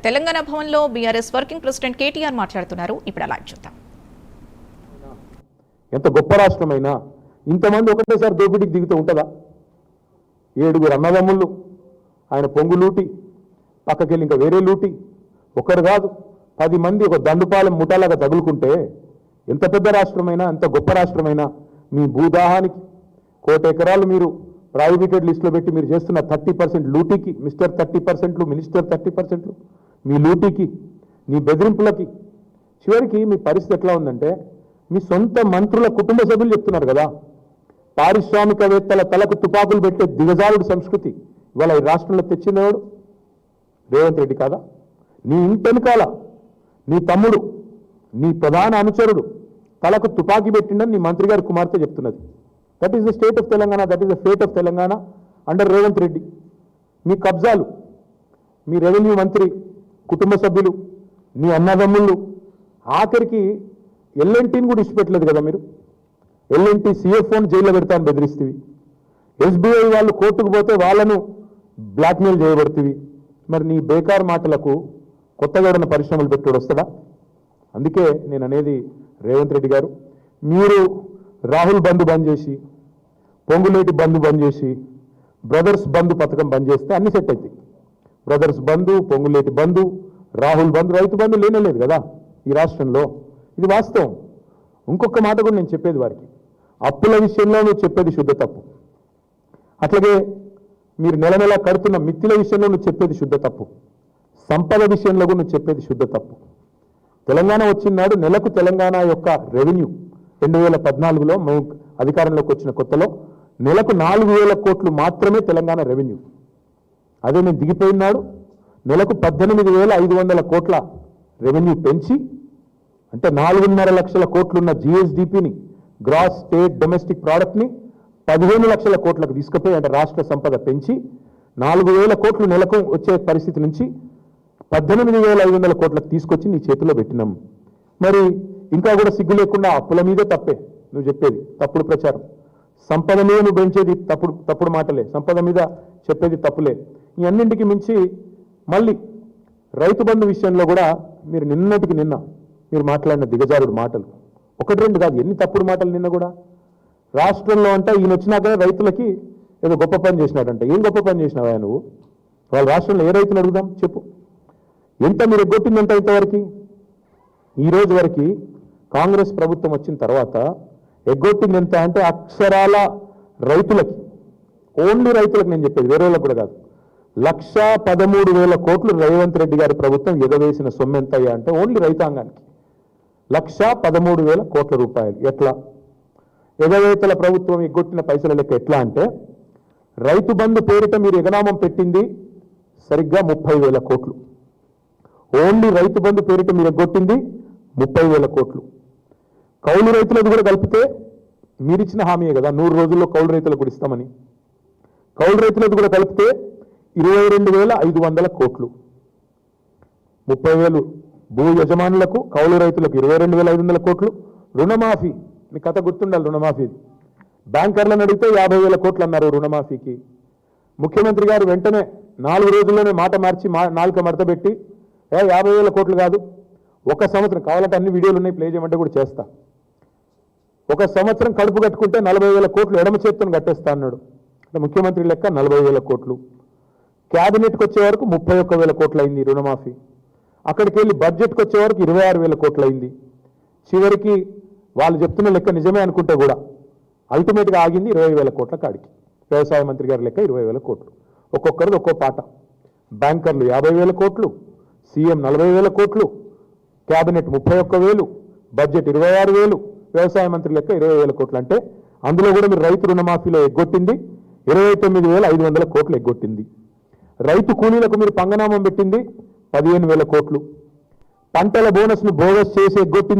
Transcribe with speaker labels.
Speaker 1: తెలంగాణ భవన్లో BRS working president KTR మాట్లాడుతున్నారు. ఇప్పుడు అలా చూద్దాం.
Speaker 2: ఎంత గొప్ప రాష్ట్రమైనా ఇంతమంది ఒకటేసారి దోపిడీకి దిగుతూ ఉంటుందా? 7 అన్నదమ్ముళ్ళు, ఆయన పొంగు లూటి, పక్కకెళ్ళి ఇంకా వేరే లూటి, ఒకరు కాదు 10 మంది ఒక దండుపాలెం ముఠాలాగా తగులుకుంటే ఎంత పెద్ద రాష్ట్రమైనా, ఎంత గొప్ప రాష్ట్రమైనా మీ భూదాహానికి 1,00,00,000 ఎకరాలు మీరు ప్రైవేటెడ్ లిస్టులో పెట్టి మీరు చేస్తున్న 30% లూటీకి, మిస్టర్ 30%లు, మినిస్టర్ 30%లు, మీ లూటీకి, మీ బెదిరింపులకి చివరికి మీ పరిస్థితి ఎట్లా ఉందంటే మీ సొంత మంత్రుల కుటుంబ సభ్యులు చెప్తున్నారు కదా, పారిశ్రామికవేత్తల తలకు తుపాకులు పెట్టే దిగజారుడు సంస్కృతి ఇవాళ ఈ రాష్ట్రంలో తెచ్చిందేవాడు రేవంత్ రెడ్డి కాదా? నీ ఇంటెనకాల నీ తమ్ముడు, నీ ప్రధాన అనుచరుడు తలకు తుపాకీ పెట్టిండని నీ మంత్రి గారి కుమార్తె చెప్తున్నది. That is the state of Telangana, that is the fate of Telangana under Revanth Reddy. మీ కబ్జాలు, మీ రెవెన్యూ మంత్రి కుటుంబ సభ్యులు, నీ అన్నదమ్ముళ్ళు, ఆఖరికి ఎల్ఎన్టీని కూడా ఇచ్చిపెట్టలేదు కదా మీరు. ఎల్ఎన్టీ సిఎఫ్ఓని జైల్లో పెడతాను బెదిరిస్తేవి, ఎస్బీఐ వాళ్ళు కోర్టుకు పోతే వాళ్ళను బ్లాక్మెయిల్ చేయబడుతుంది. మరి నీ బేకార్ మాటలకు కొత్తగా ఉన్న పరిశ్రమలు పెట్టుడు వస్తుందా? అందుకే నేను అనేది రేవంత్ రెడ్డి గారు, మీరు రాహుల్ బంధు బంద్ చేసి, పొంగులేటి బంధు బంద్ చేసి, బ్రదర్స్ బంధు పథకం బంద్ చేస్తే అన్ని సెట్ అవుతాయి. బ్రదర్స్ బంధు, పొంగులేటి బంధు, రాహుల్ బంధు, రైతు బంధు లేనలేదు కదా ఈ రాష్ట్రంలో. ఇది వాస్తవం. ఇంకొక మాట కూడా నేను చెప్పేది వారికి, అప్పుల విషయంలో నువ్వు చెప్పేది శుద్ధ తప్పు. అట్లాగే మీరు నెల నెల కడుతున్న మిత్తిల విషయంలో నువ్వు చెప్పేది శుద్ధ తప్పు. సంపద విషయంలో కూడా నువ్వు చెప్పేది శుద్ధ తప్పు. తెలంగాణ వచ్చినాడు నెలకు తెలంగాణ యొక్క రెవెన్యూ 2014లో అధికారంలోకి వచ్చిన కొత్తలో నెలకు 4,000 కోట్లు మాత్రమే తెలంగాణ రెవెన్యూ. అదే నేను దిగిపోయినాడు నెలకు 18,500 కోట్ల రెవెన్యూ పెంచి, అంటే 4.5 లక్షల కోట్లున్న జిఎస్డిపిని, గ్రాస్ స్టేట్ డొమెస్టిక్ ప్రోడక్ట్ని 15 లక్షల కోట్లకు తీసుకుపోయి, అంటే రాష్ట్ర సంపద పెంచి 4,000 కోట్లు నెలకు వచ్చే పరిస్థితి నుంచి 18,500 కోట్లకు తీసుకొచ్చి నీ చేతిలో పెట్టినాం. మరి ఇంకా కూడా సిగ్గు లేకుండా అప్పుల మీదే తప్పే నువ్వు చెప్పేది, తప్పుడు ప్రచారం. సంపద మీద నువ్వు పెంచేది తప్పుడు మాటలే, సంపద మీద చెప్పేది తప్పులే. ఈ అన్నింటికి మించి మళ్ళీ రైతు బంధు విషయంలో కూడా మీరు నిన్నటికి నిన్న మీరు మాట్లాడిన దిగజారుడు మాటలు 1-2 కాదు, ఎన్ని తప్పుడు మాటలు నిన్న కూడా. రాష్ట్రంలో అంటే ఈయన వచ్చినాక రైతులకి ఏదో గొప్ప పని చేసినాడంట. ఏం గొప్ప పని చేసినావా నువ్వు? వాళ్ళ రాష్ట్రంలో ఏ రైతులు అడుగుదాం చెప్పు. ఎంత మీరు ఎగ్గొట్టిందంట ఇంతవరకు? ఈ రోజు వరకు కాంగ్రెస్ ప్రభుత్వం వచ్చిన తర్వాత ఎగ్గొట్టింది ఎంత అంటే అక్షరాల రైతులకి, ఓన్లీ రైతులకు నేను చెప్పేది, వేరే వాళ్ళకు కూడా కాదు, 1,13,000 కోట్లు రేవంత్ రెడ్డి గారి ప్రభుత్వం ఎగవేసిన సొమ్ము ఎంత అయ్యా అంటే ఓన్లీ రైతాంగానికి 1,13,000 కోట్ల రూపాయలు. ఎట్లా ఎగవేతల ప్రభుత్వం ఎగ్గొట్టిన పైసల లెక్క ఎట్లా అంటే, రైతు బంధు పేరిట మీరు ఎగనామం పెట్టింది సరిగ్గా 30,000 కోట్లు. ఓన్లీ రైతు బంధు పేరిట మీరు ఎగ్గొట్టింది 30,000 కోట్లు. కౌలు రైతులకు కూడా కలిపితే మీరిచ్చిన హామీయే కదా 100 రోజుల్లో కౌలు రైతులకు కూడా ఇస్తామని. కౌలు రైతులకు కూడా కలిపితే 22,500 కోట్లు. 30,000 భూ యజమానులకు, కౌలు రైతులకు 22,500 కోట్లు. రుణమాఫీ, మీ కథ గుర్తుండాలి. రుణమాఫీ బ్యాంకర్లను అడిగితే 50,000 కోట్లు అన్నారు రుణమాఫీకి. ముఖ్యమంత్రి గారు వెంటనే 4 రోజుల్లోనే మాట మార్చి నాలుక మడతపెట్టి 50,000 కోట్లు కాదు, 1 సంవత్సరం, కావాలంటే అన్ని వీడియోలు ఉన్నాయి, ప్లే చేయమంటే కూడా చేస్తా, 1 సంవత్సరం కడుపు కట్టుకుంటే 40,000 కోట్లు ఎడమ చేత్తో కట్టేస్తా అన్నాడు. అంటే ముఖ్యమంత్రి లెక్క 40,000 కోట్లు. క్యాబినెట్కి వచ్చే వరకు 31,000 కోట్లు అయింది రుణమాఫీ. అక్కడికి వెళ్ళి బడ్జెట్కి వచ్చే వరకు 26,000 కోట్లు అయింది. చివరికి వాళ్ళు చెప్తున్న లెక్క నిజమే అనుకుంటే కూడా అల్టిమేట్గా ఆగింది 20,000 కోట్ల కాడికి. వ్యవసాయ మంత్రి గారి లెక్క 20,000 కోట్లు. ఒక్కొక్కరిది ఒక్కో పాట. బ్యాంకర్లు 50,000 కోట్లు, సీఎం 40,000 కోట్లు, క్యాబినెట్ 31,000, బడ్జెట్ 26,000, వ్యవసాయ మంత్రి లెక్క 20,000 కోట్లు. అంటే అందులో కూడా మీరు రైతు రుణమాఫీలో ఎగ్గొట్టింది 29,500 కోట్లు ఎగ్గొట్టింది. రైతు కూలీలకు మీరు పంగనామం పెట్టింది 15,000 కోట్లు. పంటల బోనస్ను బోగస్ చేసి ఎగ్గొట్టింది